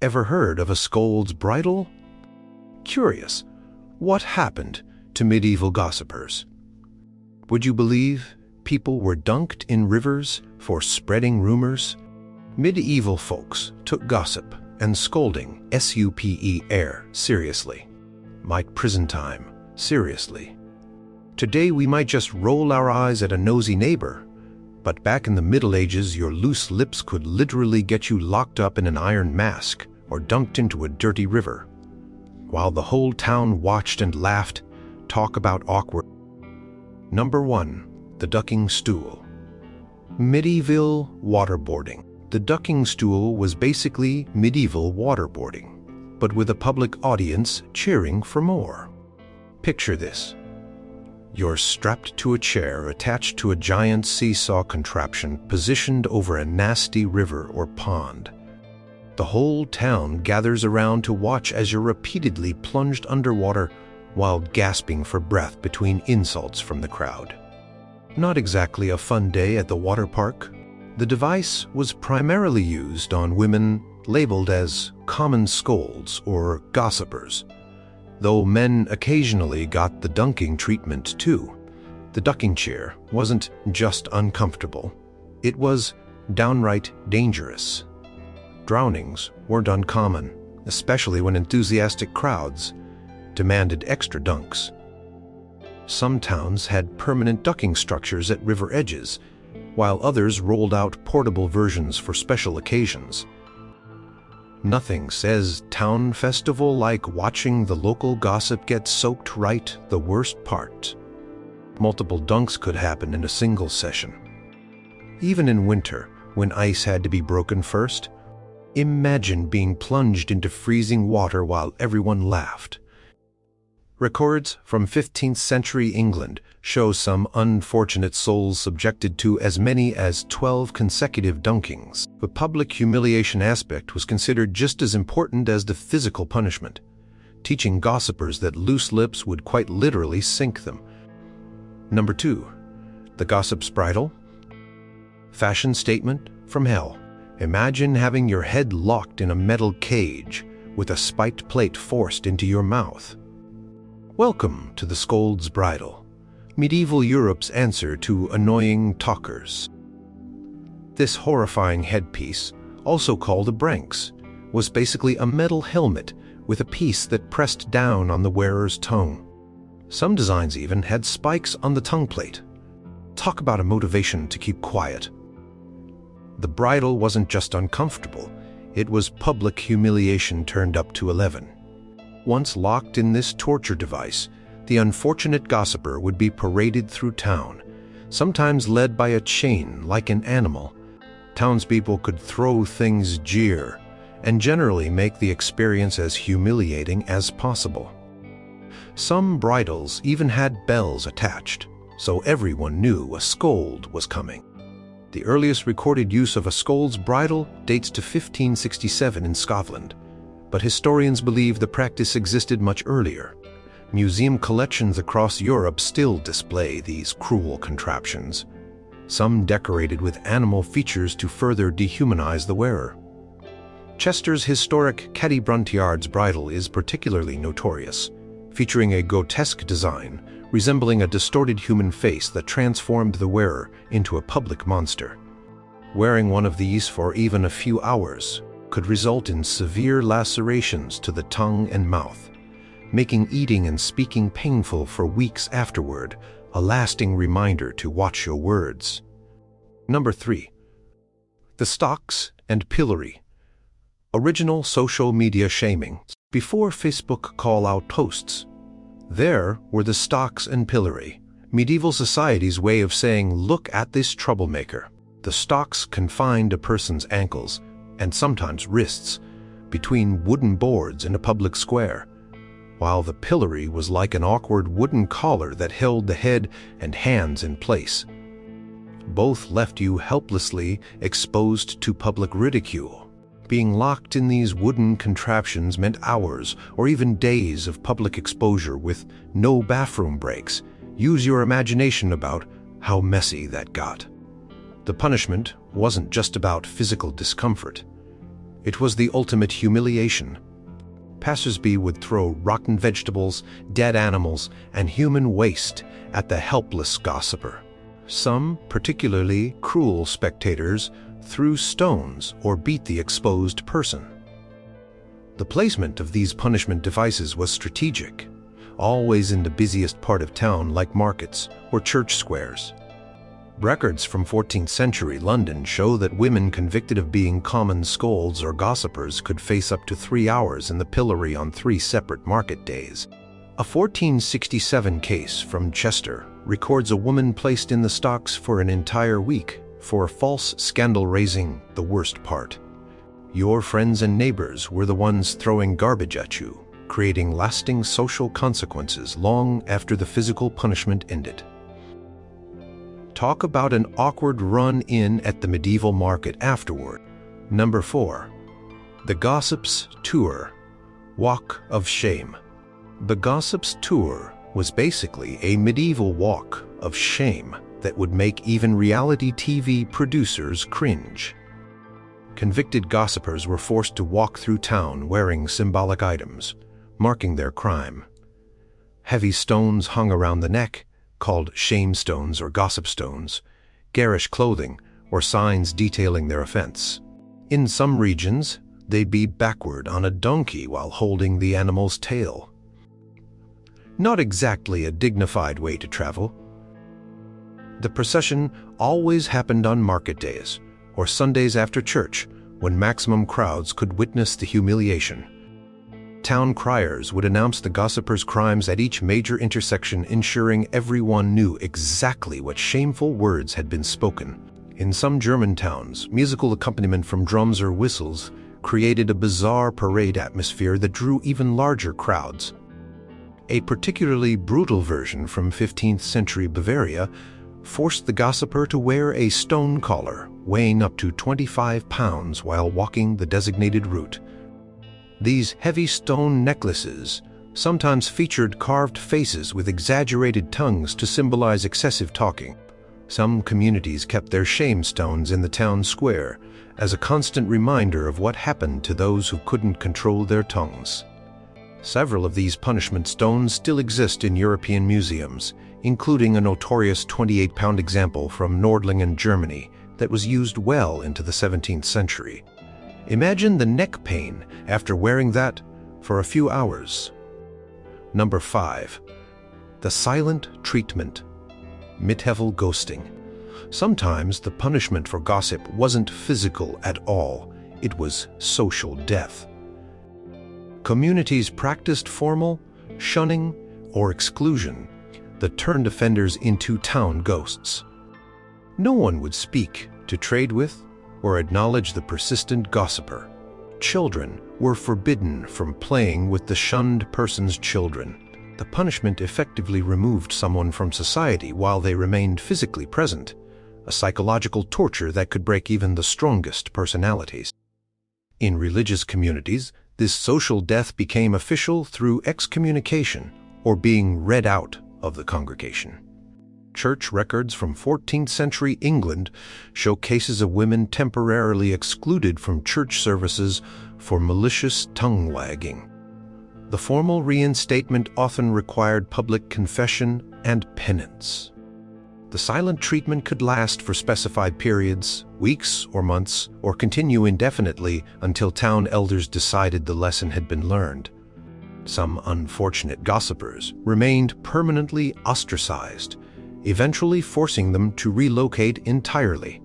Ever heard of a Scold's bridle? Curious, what happened to medieval gossipers? Would you believe people were dunked in rivers for spreading rumors? Medieval folks took gossip and scolding, S-U-P-E-R, seriously. Might prison time, seriously. Today we might just roll our eyes at a nosy neighbor, but back in the Middle Ages your loose lips could literally get you locked up in an iron mask or dunked into a dirty river. While the whole town watched and laughed, talk about awkward. Number 1. The Ducking Stool. Medieval waterboarding. The ducking stool was basically medieval waterboarding, but with a public audience cheering for more. Picture this. You're strapped to a chair attached to a giant seesaw contraption positioned over a nasty river or pond. The whole town gathers around to watch as you're repeatedly plunged underwater while gasping for breath between insults from the crowd. Not exactly a fun day at the water park. The device was primarily used on women labeled as common scolds or gossipers, though men occasionally got the dunking treatment too. The ducking chair wasn't just uncomfortable, it was downright dangerous. Drownings weren't uncommon, especially when enthusiastic crowds demanded extra dunks. Some towns had permanent ducking structures at river edges, while others rolled out portable versions for special occasions. Nothing says town festival like watching the local gossip get soaked right the worst part. Multiple dunks could happen in a single session. Even in winter, when ice had to be broken first, imagine being plunged into freezing water while everyone laughed. Records from 15th century England show some unfortunate souls subjected to as many as 12 consecutive dunkings. The public humiliation aspect was considered just as important as the physical punishment, teaching gossipers that loose lips would quite literally sink them. Number 2. The gossip's bridle. Fashion statement from hell. Imagine having your head locked in a metal cage with a spiked plate forced into your mouth. Welcome to the Scold's bridle, medieval Europe's answer to annoying talkers. This horrifying headpiece, also called a branx, was basically a metal helmet with a piece that pressed down on the wearer's tongue. Some designs even had spikes on the tongue plate. Talk about a motivation to keep quiet. The bridle wasn't just uncomfortable, it was public humiliation turned up to 11. Once locked in this torture device, the unfortunate gossiper would be paraded through town, sometimes led by a chain like an animal. Townspeople could throw things, jeer, and generally make the experience as humiliating as possible. Some bridles even had bells attached, so everyone knew a scold was coming. The earliest recorded use of a scold's bridle dates to 1567 in Scotland, but historians believe the practice existed much earlier. Museum collections across Europe still display these cruel contraptions, some decorated with animal features to further dehumanize the wearer. Chester's historic Caddy Bruntyard's bridle is particularly notorious, featuring a grotesque design resembling a distorted human face that transformed the wearer into a public monster. Wearing one of these for even a few hours could result in severe lacerations to the tongue and mouth, making eating and speaking painful for weeks afterward, a lasting reminder to watch your words. Number 3. The Stocks and Pillory. Original social media shaming. Before Facebook call-out posts, there were the Stocks and Pillory, medieval society's way of saying, "Look at this troublemaker." The stocks confined a person's ankles, and sometimes wrists, between wooden boards in a public square, while the pillory was like an awkward wooden collar that held the head and hands in place. Both left you helplessly exposed to public ridicule. Being locked in these wooden contraptions meant hours or even days of public exposure with no bathroom breaks. Use your imagination about how messy that got. The punishment wasn't just about physical discomfort. It was the ultimate humiliation. Passersby would throw rotten vegetables, dead animals, and human waste at the helpless gossiper. Some, particularly cruel spectators, threw stones or beat the exposed person. The placement of these punishment devices was strategic, always in the busiest part of town like markets or church squares. Records from 14th century London show that women convicted of being common scolds or gossipers could face up to 3 hours in the pillory on 3 separate market days. A 1467 case from Chester records a woman placed in the stocks for an entire week for false scandal raising the worst part. Your friends and neighbors were the ones throwing garbage at you, creating lasting social consequences long after the physical punishment ended. Talk about an awkward run-in at the medieval market afterward. Number 4. The Gossip's Tour. Walk of Shame. The Gossip's Tour was basically a medieval walk of shame that would make even reality TV producers cringe. Convicted gossipers were forced to walk through town wearing symbolic items, marking their crime. Heavy stones hung around the neck, called shame stones or gossip stones, garish clothing, or signs detailing their offense. In some regions, they'd be backward on a donkey while holding the animal's tail. Not exactly a dignified way to travel. The procession always happened on market days, or Sundays after church, when maximum crowds could witness the humiliation. Town criers would announce the gossiper's crimes at each major intersection, ensuring everyone knew exactly what shameful words had been spoken. In some German towns, musical accompaniment from drums or whistles created a bizarre parade atmosphere that drew even larger crowds. A particularly brutal version from 15th century Bavaria forced the gossiper to wear a stone collar weighing up to 25 pounds while walking the designated route. These heavy stone necklaces sometimes featured carved faces with exaggerated tongues to symbolize excessive talking. Some communities kept their shame stones in the town square as a constant reminder of what happened to those who couldn't control their tongues. Several of these punishment stones still exist in European museums, including a notorious 28-pound example from Nordlingen, Germany, that was used well into the 17th century. Imagine the neck pain after wearing that for a few hours. Number 5. The Silent Treatment. Mid-level ghosting. Sometimes the punishment for gossip wasn't physical at all, it was social death. Communities practiced formal, shunning, or exclusion that turned offenders into town ghosts. No one would speak, to trade with, or acknowledge the persistent gossiper. Children were forbidden from playing with the shunned person's children. The punishment effectively removed someone from society while they remained physically present, a psychological torture that could break even the strongest personalities. In religious communities, this social death became official through excommunication or being read out of the congregation. Church records from 14th century England show cases of women temporarily excluded from church services for malicious tongue-wagging. The formal reinstatement often required public confession and penance. The silent treatment could last for specified periods, weeks or months, or continue indefinitely until town elders decided the lesson had been learned. Some unfortunate gossipers remained permanently ostracized, eventually forcing them to relocate entirely.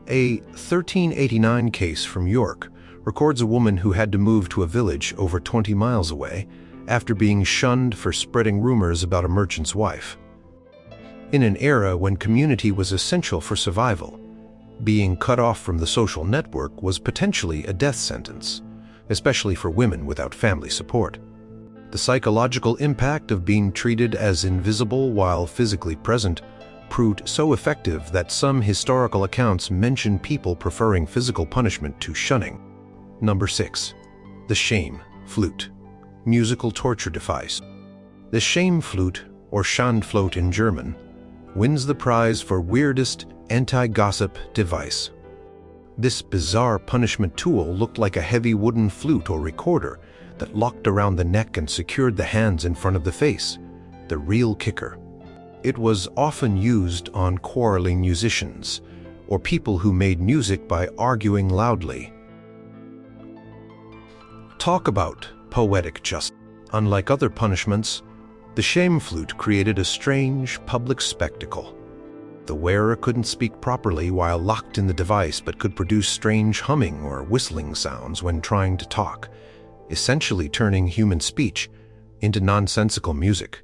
A 1389 case from York records a woman who had to move to a village over 20 miles away after being shunned for spreading rumors about a merchant's wife. In an era when community was essential for survival, being cut off from the social network was potentially a death sentence, especially for women without family support. The psychological impact of being treated as invisible while physically present proved so effective that some historical accounts mention people preferring physical punishment to shunning. Number 6. The Shame Flute. Musical torture device. The Shame Flute, or Schandflöte in German, wins the prize for weirdest anti-gossip device. This bizarre punishment tool looked like a heavy wooden flute or recorder that locked around the neck and secured the hands in front of the face, the real kicker. It was often used on quarreling musicians or people who made music by arguing loudly. Talk about poetic justice. Unlike other punishments, the shame flute created a strange public spectacle. The wearer couldn't speak properly while locked in the device, but could produce strange humming or whistling sounds when trying to talk, essentially turning human speech into nonsensical music.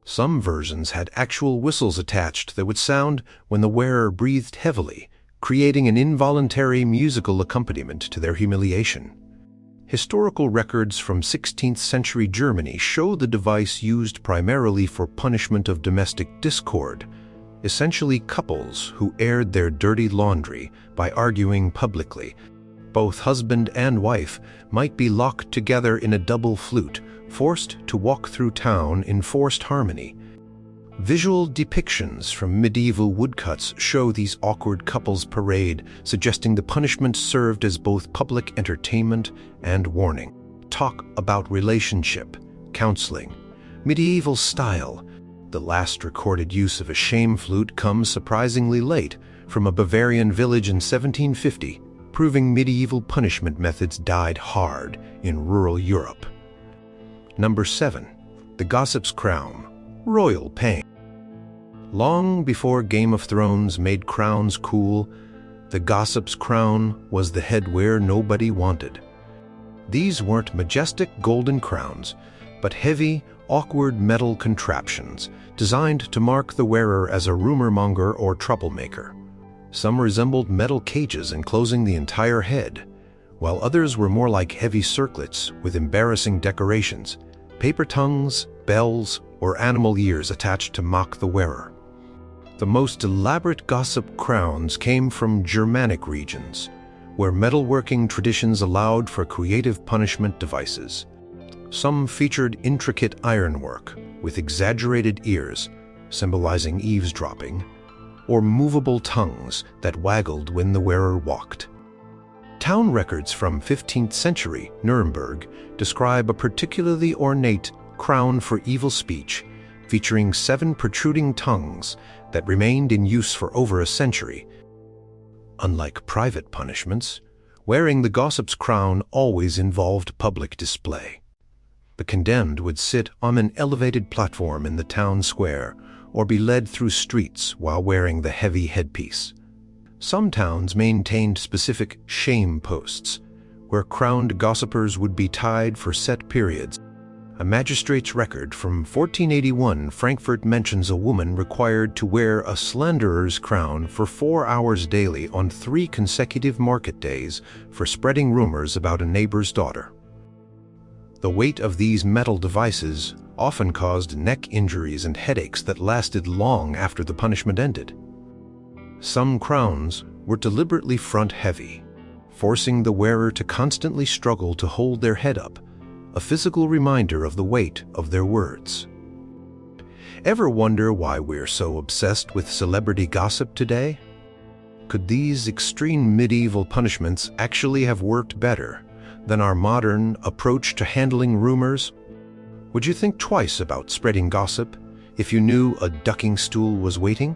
Some versions had actual whistles attached that would sound when the wearer breathed heavily, creating an involuntary musical accompaniment to their humiliation. Historical records from 16th century Germany show the device used primarily for punishment of domestic discord, essentially couples who aired their dirty laundry by arguing publicly. Both husband and wife might be locked together in a double flute, forced to walk through town in forced harmony. Visual depictions from medieval woodcuts show these awkward couples parade, suggesting the punishment served as both public entertainment and warning. Talk about relationship, counseling, medieval style. The last recorded use of a shame flute comes surprisingly late, from a Bavarian village in 1750, proving medieval punishment methods died hard in rural Europe. Number 7. The Gossip's Crown, Royal Pain. Long before Game of Thrones made crowns cool, the Gossip's Crown was the headwear nobody wanted. These weren't majestic golden crowns, but heavy, awkward metal contraptions designed to mark the wearer as a rumor-monger or troublemaker. Some resembled metal cages enclosing the entire head, while others were more like heavy circlets with embarrassing decorations, paper tongues, bells, or animal ears attached to mock the wearer. The most elaborate gossip crowns came from Germanic regions, where metalworking traditions allowed for creative punishment devices. Some featured intricate ironwork with exaggerated ears, symbolizing eavesdropping, or movable tongues that waggled when the wearer walked. Town records from 15th century Nuremberg describe a particularly ornate crown for evil speech, featuring 7 protruding tongues that remained in use for over a century. Unlike private punishments, wearing the gossip's crown always involved public display. The condemned would sit on an elevated platform in the town square or be led through streets while wearing the heavy headpiece. Some towns maintained specific shame posts, where crowned gossipers would be tied for set periods. A magistrate's record from 1481 Frankfurt mentions a woman required to wear a slanderer's crown for 4 hours daily on 3 consecutive market days for spreading rumors about a neighbor's daughter. The weight of these metal devices often caused neck injuries and headaches that lasted long after the punishment ended. Some crowns were deliberately front-heavy, forcing the wearer to constantly struggle to hold their head up, a physical reminder of the weight of their words. Ever wonder why we're so obsessed with celebrity gossip today? Could these extreme medieval punishments actually have worked better than our modern approach to handling rumors? Would you think twice about spreading gossip if you knew a ducking stool was waiting?